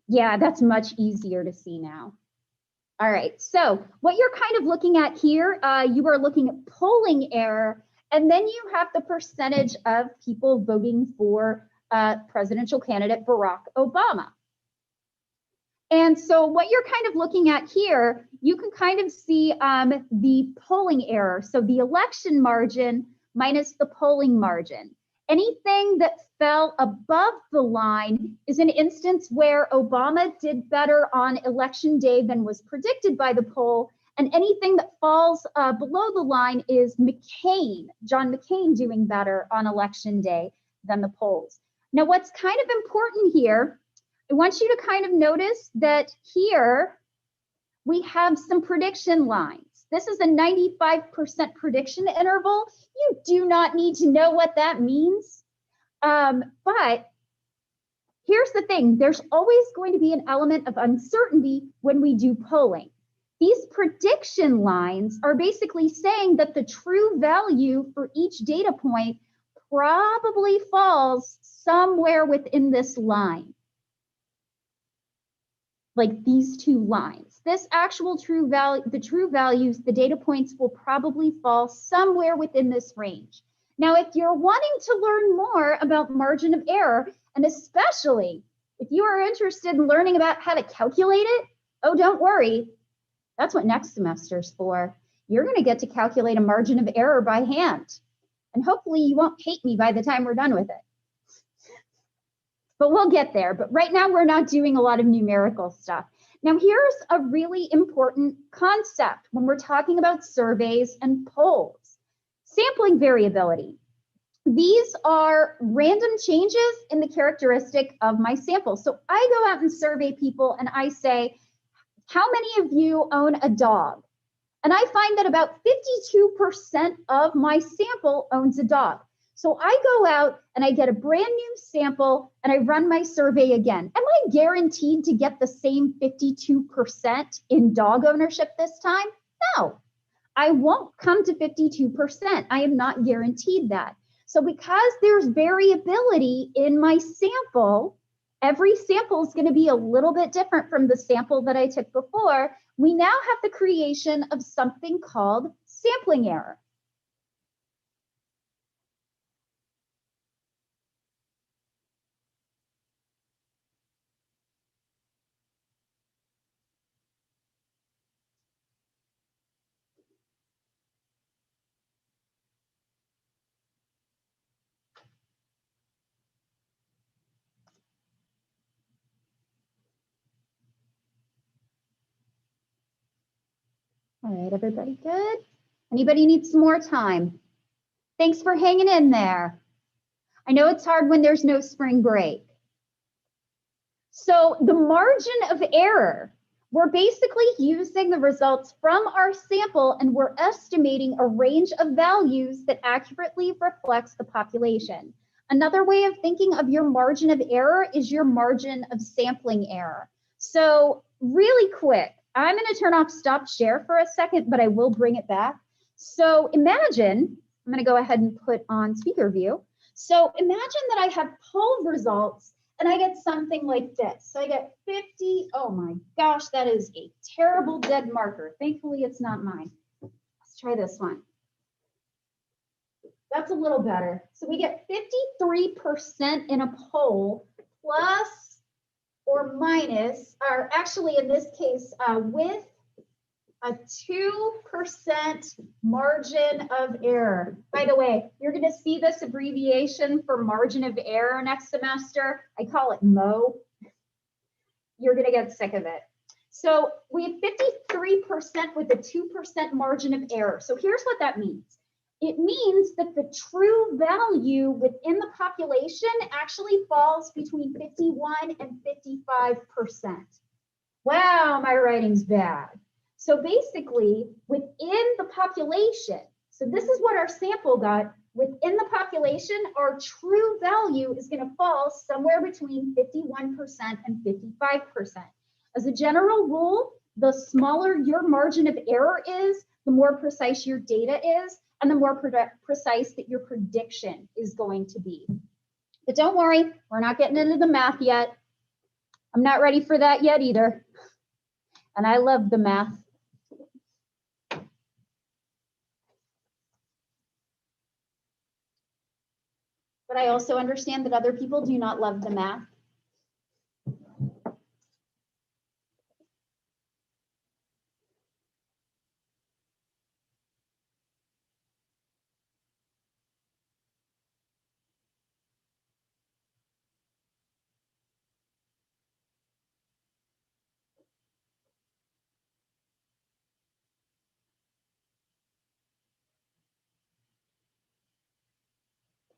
yeah, that's much easier to see now. All right, so what you're kind of looking at here, you are looking at polling error, and then you have the percentage of people voting for presidential candidate Barack Obama. And so what you're kind of looking at here, you can kind of see the polling error. So the election margin minus the polling margin. Anything that fell above the line is an instance where Obama did better on election day than was predicted by the poll. And anything that falls below the line is John McCain doing better on election day than the polls. Now, what's kind of important here, I want you to kind of notice that here we have some prediction lines. This is a 95% prediction interval. You do not need to know what that means. But here's the thing, there's always going to be an element of uncertainty when we do polling. These prediction lines are basically saying that the true value for each data point probably falls somewhere within this line. like these two lines. This actual true value, the true values, the data points will probably fall somewhere within this range. Now, if you're wanting to learn more about margin of error, and especially if you are interested in learning about how to calculate it, oh, don't worry. That's what next semester's for. You're going to get to calculate a margin of error by hand. And hopefully you won't hate me by the time we're done with it. But we'll get there. But right now we're not doing a lot of numerical stuff. Now here's a really important concept when we're talking about surveys and polls. Sampling variability. These are random changes in the characteristic of my sample. So I go out and survey people and I say, how many of you own a dog? And I find that about 52% of my sample owns a dog. So I go out and I get a brand new sample and I run my survey again. Am I guaranteed to get the same 52% in dog ownership this time? No, I won't come to 52%. I am not guaranteed that. So because there's variability in my sample, every sample is going to be a little bit different from the sample that I took before. We now have the creation of something called sampling error. All right, everybody good? Anybody need some more time? Thanks for hanging in there. I know it's hard when there's no spring break. So the margin of error, we're basically using the results from our sample and we're estimating a range of values that accurately reflects the population. Another way of thinking of your margin of error is your margin of sampling error. So really quick, I'm going to turn off stop share for a second, but I will bring it back. So imagine, I'm going to go ahead and put on speaker view. So imagine that I have poll results and I get something like this. So I get 50, oh my gosh, that is a terrible dead marker. Thankfully, it's not mine. Let's try this one. That's a little better. So we get 53% in a poll plus or minus, or actually in this case, with a 2% margin of error. By the way, you're going to see this abbreviation for margin of error next semester. I call it MO. You're going to get sick of it. So we have 53% with a 2% margin of error. So here's what that means. It means that the true value within the population actually falls between 51 and 55%. Wow, my writing's bad. So basically, within the population, so this is what our sample got, within the population, our true value is going to fall somewhere between 51% and 55%. As a general rule, the smaller your margin of error is, the more precise your data is, and the more precise that your prediction is going to be. But don't worry, we're not getting into the math yet. I'm not ready for that yet either. And I love the math. But I also understand that other people do not love the math.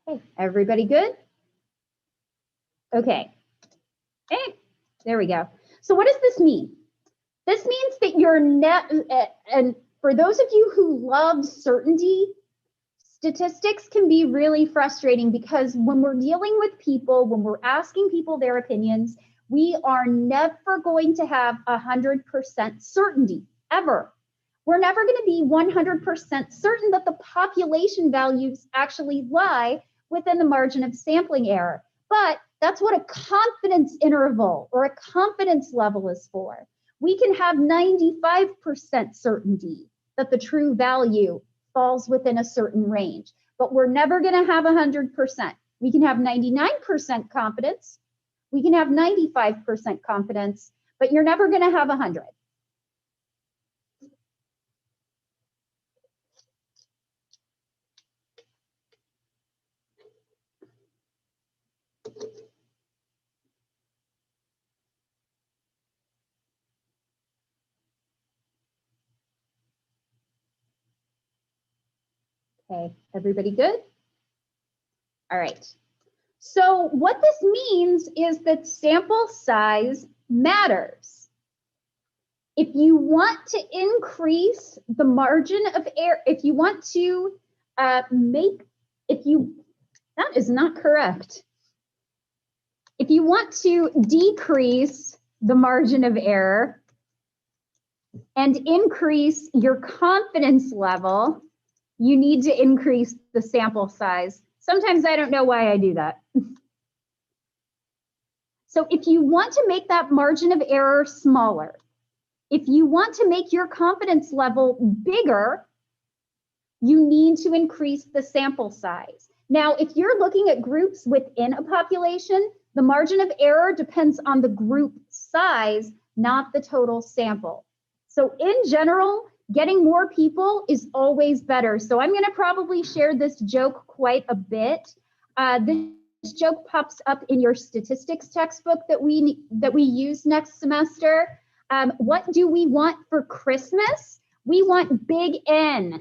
Okay, everybody good? Okay. Hey, there we go. So what does this mean? This means that your net, and for those of you who love certainty, statistics can be really frustrating because when we're dealing with people, when we're asking people their opinions, we are never going to have 100% certainty, ever. We're never going to be 100% certain that the population values actually lie within the margin of sampling error. But That's what a confidence interval or a confidence level is for. We can have 95% certainty that the true value falls within a certain range, but we're never going to have 100%. We can have 99% confidence. We can have 95% confidence, but you're never going to have 100. Okay, everybody good? All right. So what this means is that sample size matters. If you want to increase the margin of error, if you want to that is not correct. If you want to decrease the margin of error and increase your confidence level, you need to increase the sample size. Sometimes I don't know why I do that. So if you want to make that margin of error smaller, if you want to make your confidence level bigger, you need to increase the sample size. Now, if you're looking at groups within a population, the margin of error depends on the group size, not the total sample. So in general, getting more people is always better. So I'm going to probably share this joke quite a bit. This joke pops up in your statistics textbook that we use next semester. What do we want for Christmas? We want big N.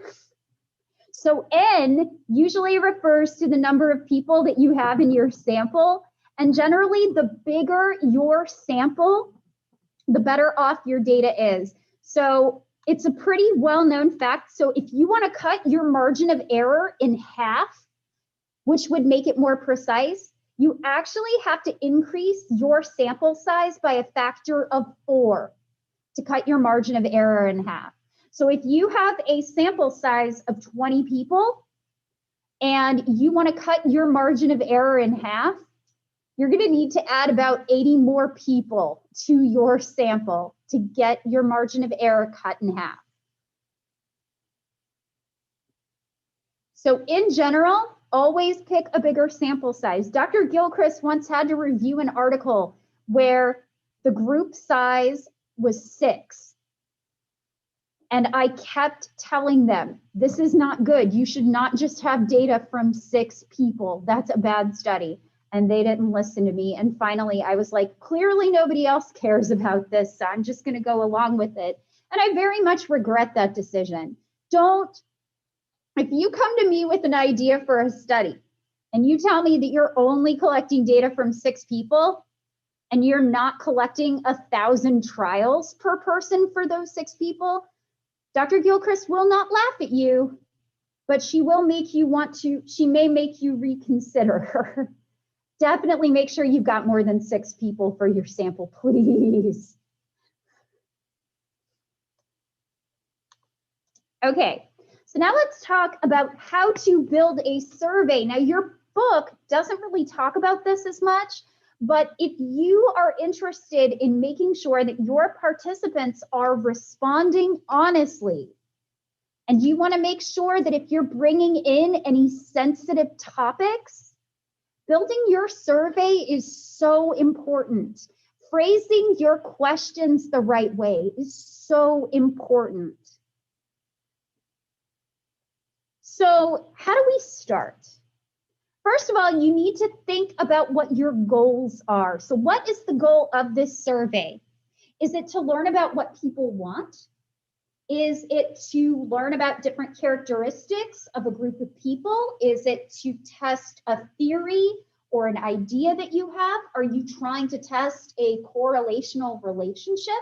So N usually refers to the number of people that you have in your sample. And generally, the bigger your sample, the better off your data is. So it's a pretty well-known fact. So if you want to cut your margin of error in half, which would make it more precise, you actually have to increase your sample size by a factor of 4 to cut your margin of error in half. So if you have a sample size of 20 people and you want to cut your margin of error in half, you're going to need to add about 80 more people to your sample to get your margin of error cut in half. So in general, always pick a bigger sample size. Dr. Gilchrist once had to review an article where the group size was 6. And I kept telling them, this is not good. You should not just have data from 6 people. That's a bad study. And they didn't listen to me. And finally, I was like, clearly nobody else cares about this, so I'm just going to go along with it. And I very much regret that decision. If you come to me with an idea for a study and you tell me that you're only collecting data from 6 people and you're not collecting 1,000 trials per person for those 6 people, Dr. Gilchrist will not laugh at you, but she will make you she may make you reconsider. Definitely make sure you've got more than 6 people for your sample, please. Okay, so now let's talk about how to build a survey. Now, your book doesn't really talk about this as much, but if you are interested in making sure that your participants are responding honestly, and you want to make sure that if you're bringing in any sensitive topics, building your survey is so important. Phrasing your questions the right way is so important. So how do we start? First of all, you need to think about what your goals are. So what is the goal of this survey? Is it to learn about what people want? Is it to learn about different characteristics of a group of people? Is it to test a theory or an idea that you have? Are you trying to test a correlational relationship?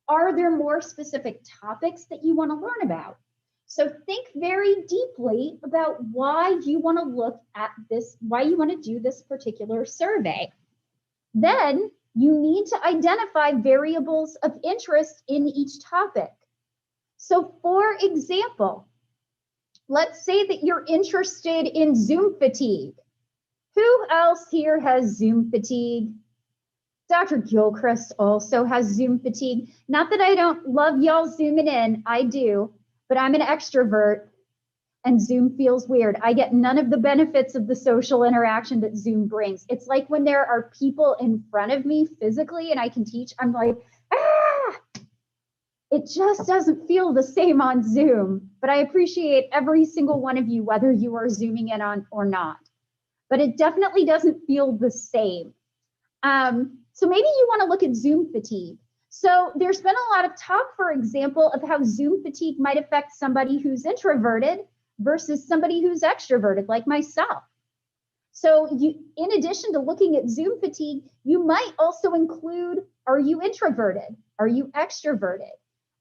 Are there more specific topics that you want to learn about? So think very deeply about why you want to look at this, why you want to do this particular survey. Then you need to identify variables of interest in each topic. So for example, let's say that you're interested in Zoom fatigue. Who else here has Zoom fatigue? Dr. Gilchrist also has Zoom fatigue. Not that I don't love y'all zooming in, I do, but I'm an extrovert and Zoom feels weird. I get none of the benefits of the social interaction that Zoom brings. It's like when there are people in front of me physically and I can teach, I'm like, ah! It just doesn't feel the same on Zoom, but I appreciate every single one of you, whether you are Zooming in on or not. But it definitely doesn't feel the same. So maybe you want to look at Zoom fatigue. So there's been a lot of talk, for example, of how Zoom fatigue might affect somebody who's introverted versus somebody who's extroverted, like myself. So in addition to looking at Zoom fatigue, you might also include, are you introverted? Are you extroverted?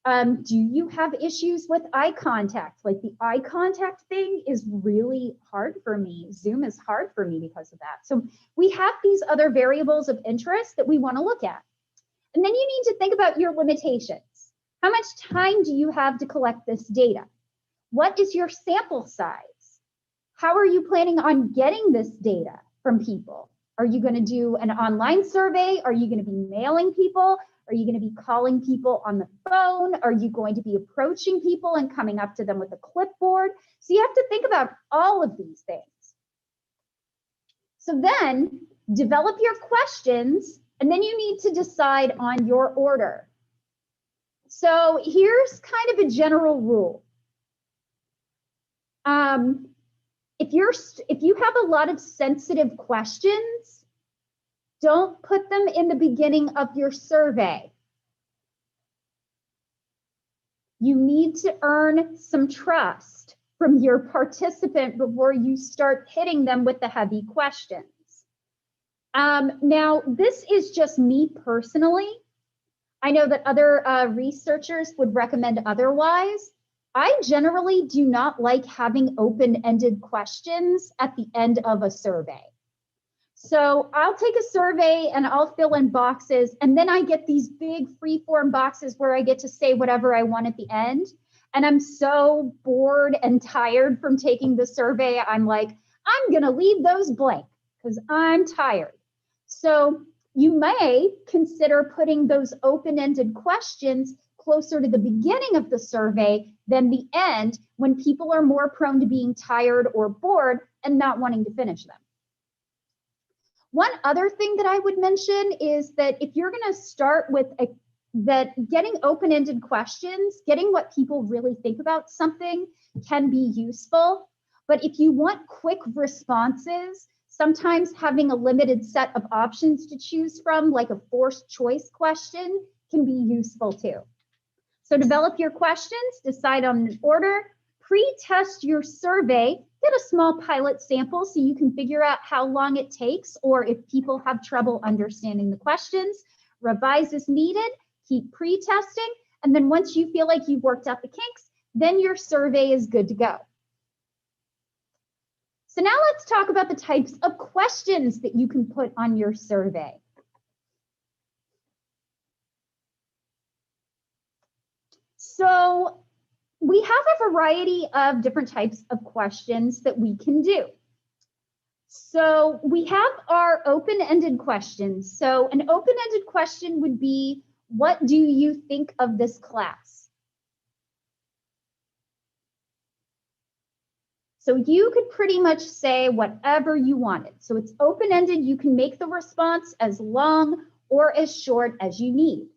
Do you have issues with eye contact? Like the eye contact thing is really hard for me. Zoom is hard for me because of that. So we have these other variables of interest that we want to look at. And then you need to think about your limitations. How much time do you have to collect this data? What is your sample size? How are you planning on getting this data from people? Are you going to do an online survey? Are you going to be mailing people? Are you going to be calling people on the phone? Are you going to be approaching people and coming up to them with a clipboard? So you have to think about all of these things. So then develop your questions, and then you need to decide on your order. So here's kind of a general rule. If you have a lot of sensitive questions, don't put them in the beginning of your survey. You need to earn some trust from your participant before you start hitting them with the heavy questions. Now, this is just me personally. I know that other researchers would recommend otherwise. I generally do not like having open-ended questions at the end of a survey. So I'll take a survey and I'll fill in boxes, and then I get these big free-form boxes where I get to say whatever I want at the end. And I'm so bored and tired from taking the survey, I'm like, I'm gonna leave those blank because I'm tired. So you may consider putting those open-ended questions closer to the beginning of the survey than the end, when people are more prone to being tired or bored and not wanting to finish them. One other thing that I would mention is that if you're going to start with getting open-ended questions, getting what people really think about something can be useful. But if you want quick responses, sometimes having a limited set of options to choose from, like a forced choice question, can be useful too. So develop your questions, decide on an order, pre-test your survey, get a small pilot sample so you can figure out how long it takes or if people have trouble understanding the questions, revise as needed, keep pre-testing, and then once you feel like you've worked out the kinks, then your survey is good to go. So now let's talk about the types of questions that you can put on your survey. So we have a variety of different types of questions that we can do. So we have our open-ended questions. So an open-ended question would be, what do you think of this class? So you could pretty much say whatever you wanted. So it's open-ended. You can make the response as long or as short as you need.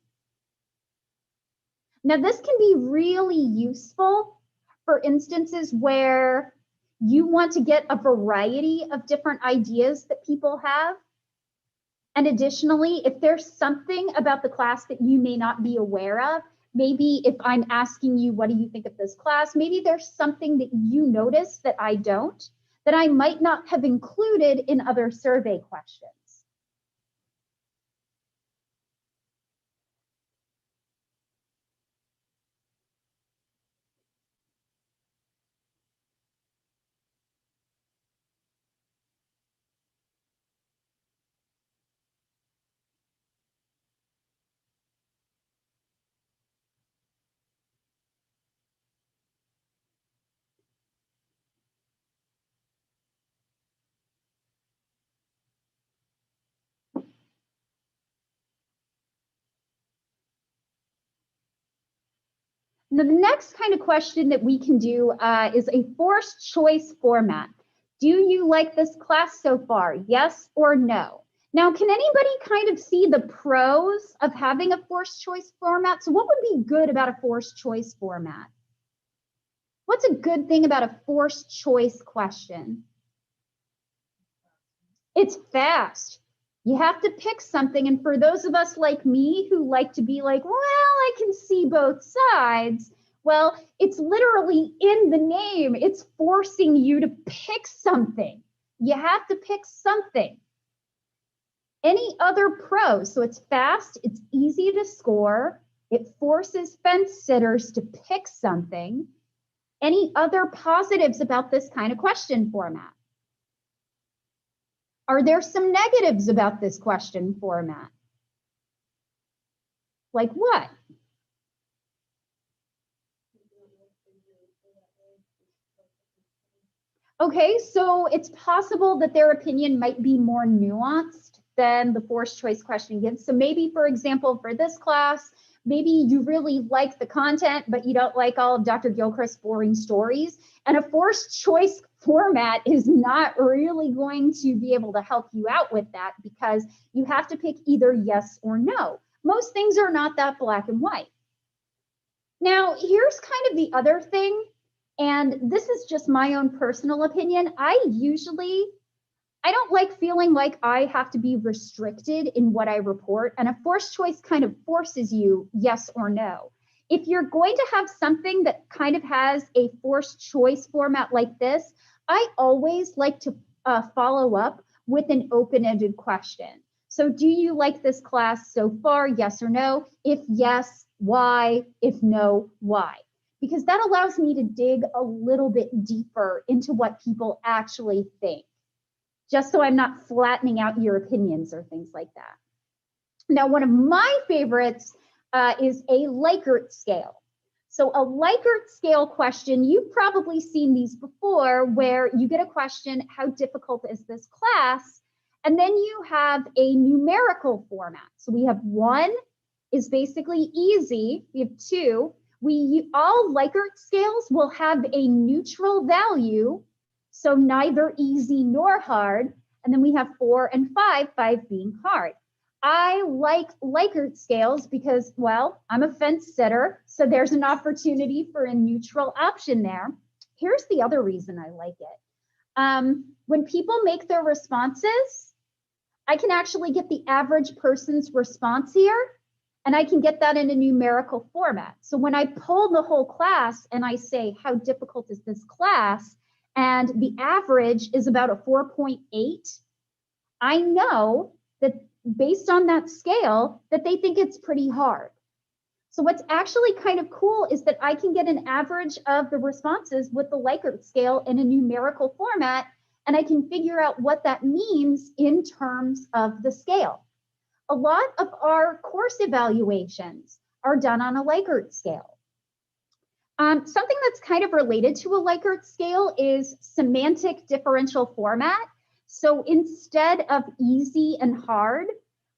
Now, this can be really useful for instances where you want to get a variety of different ideas that people have. And additionally, if there's something about the class that you may not be aware of, maybe if I'm asking you, what do you think of this class? Maybe there's something that you notice that I don't, that I might not have included in other survey questions. Now, the next kind of question that we can do is a forced choice format. Do you like this class so far? Yes or no? Now, can anybody kind of see the pros of having a forced choice format? So what would be good about a forced choice format? What's a good thing about a forced choice question? It's fast. You have to pick something. And for those of us like me who like to be like, well, I can see both sides. Well, it's literally in the name. It's forcing you to pick something. You have to pick something. Any other pros? So it's fast, it's easy to score, it forces fence sitters to pick something. Any other positives about this kind of question format? Are there some negatives about this question format? Like what? Okay, so it's possible that their opinion might be more nuanced than the forced choice question gives. So maybe, for example, for this class, maybe you really like the content, but you don't like all of Dr. Gilchrist's boring stories. And a forced choice format is not really going to be able to help you out with that because you have to pick either yes or no. Most things are not that black and white. Now, here's kind of the other thing, and this is just my own personal opinion. I don't like feeling like I have to be restricted in what I report, and a forced choice kind of forces you yes or no. If you're going to have something that kind of has a forced choice format like this, I always like to follow up with an open-ended question. So do you like this class so far? Yes or no? If yes, why? If no, why? Because that allows me to dig a little bit deeper into what people actually think, just so I'm not flattening out your opinions or things like that. Now, one of my favorites is a Likert scale. So a Likert scale question, you've probably seen these before, where you get a question, how difficult is this class? And then you have a numerical format. So we have 1 is basically easy. We have 2. All Likert scales will have a neutral value, so neither easy nor hard. And then we have 4 and 5, 5 being hard. I like Likert scales because, well, I'm a fence sitter, so there's an opportunity for a neutral option there. Here's the other reason I like it. When people make their responses, I can actually get the average person's response here, and I can get that in a numerical format. So when I pull the whole class and I say, how difficult is this class? And the average is about a 4.8, I know that based on that scale, that they think it's pretty hard. So what's actually kind of cool is that I can get an average of the responses with the Likert scale in a numerical format, and I can figure out what that means in terms of the scale. A lot of our course evaluations are done on a Likert scale. Something that's kind of related to a Likert scale is semantic differential format. So instead of easy and hard,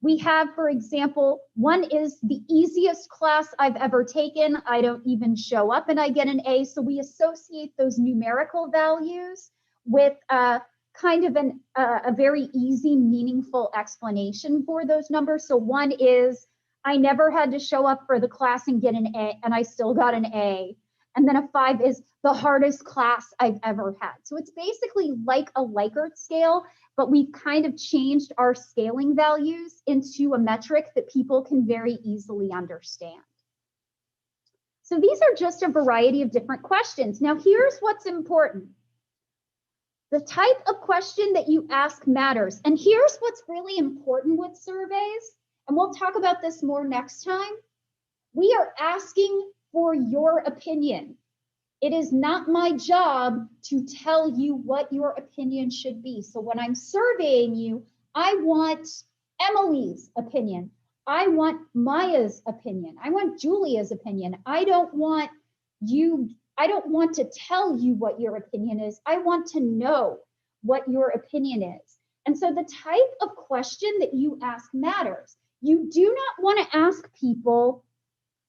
we have, for example, 1 is the easiest class I've ever taken. I don't even show up and I get an A. So we associate those numerical values with kind of a very easy, meaningful explanation for those numbers. So 1 is, I never had to show up for the class and get an A, and I still got an A. And then a 5 is the hardest class I've ever had. So it's basically like a Likert scale, but we've kind of changed our scaling values into a metric that people can very easily understand. So these are just a variety of different questions. Now here's what's important. The type of question that you ask matters. And here's what's really important with surveys, and we'll talk about this more next time. We are asking for your opinion. It is not my job to tell you what your opinion should be. So when I'm surveying you, I want Emily's opinion. I want Maya's opinion. I want Julia's opinion. I don't want to tell you what your opinion is. I want to know what your opinion is. And so the type of question that you ask matters. You do not want to ask people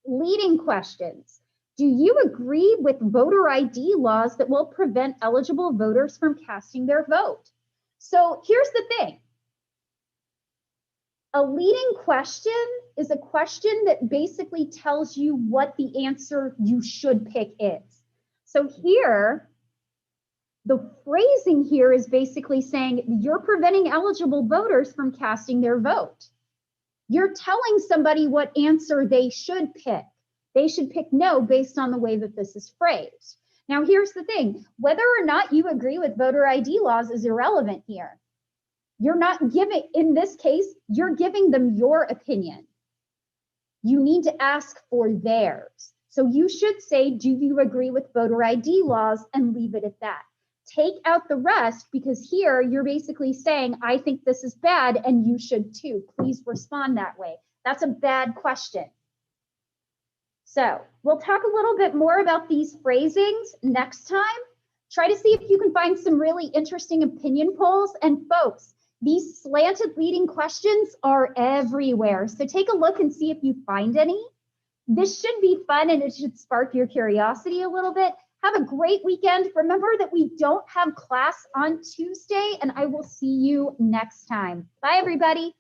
leading questions. Do you agree with voter ID laws that will prevent eligible voters from casting their vote? So here's the thing. A leading question is a question that basically tells you what the answer you should pick is. So here, the phrasing here is basically saying you're preventing eligible voters from casting their vote. You're telling somebody what answer they should pick. They should pick no based on the way that this is phrased. Now, here's the thing. Whether or not you agree with voter ID laws is irrelevant here. You're not giving, in this case, you're giving them your opinion. You need to ask for theirs. So you should say, do you agree with voter ID laws, and leave it at that. Take out the rest, because here you're basically saying, I think this is bad and you should too. Please respond that way. That's a bad question. So we'll talk a little bit more about these phrasings next time. Try to see if you can find some really interesting opinion polls. And folks, these slanted leading questions are everywhere. So take a look and see if you find any. This should be fun and it should spark your curiosity a little bit. Have a great weekend. Remember that we don't have class on Tuesday, and I will see you next time. Bye, everybody.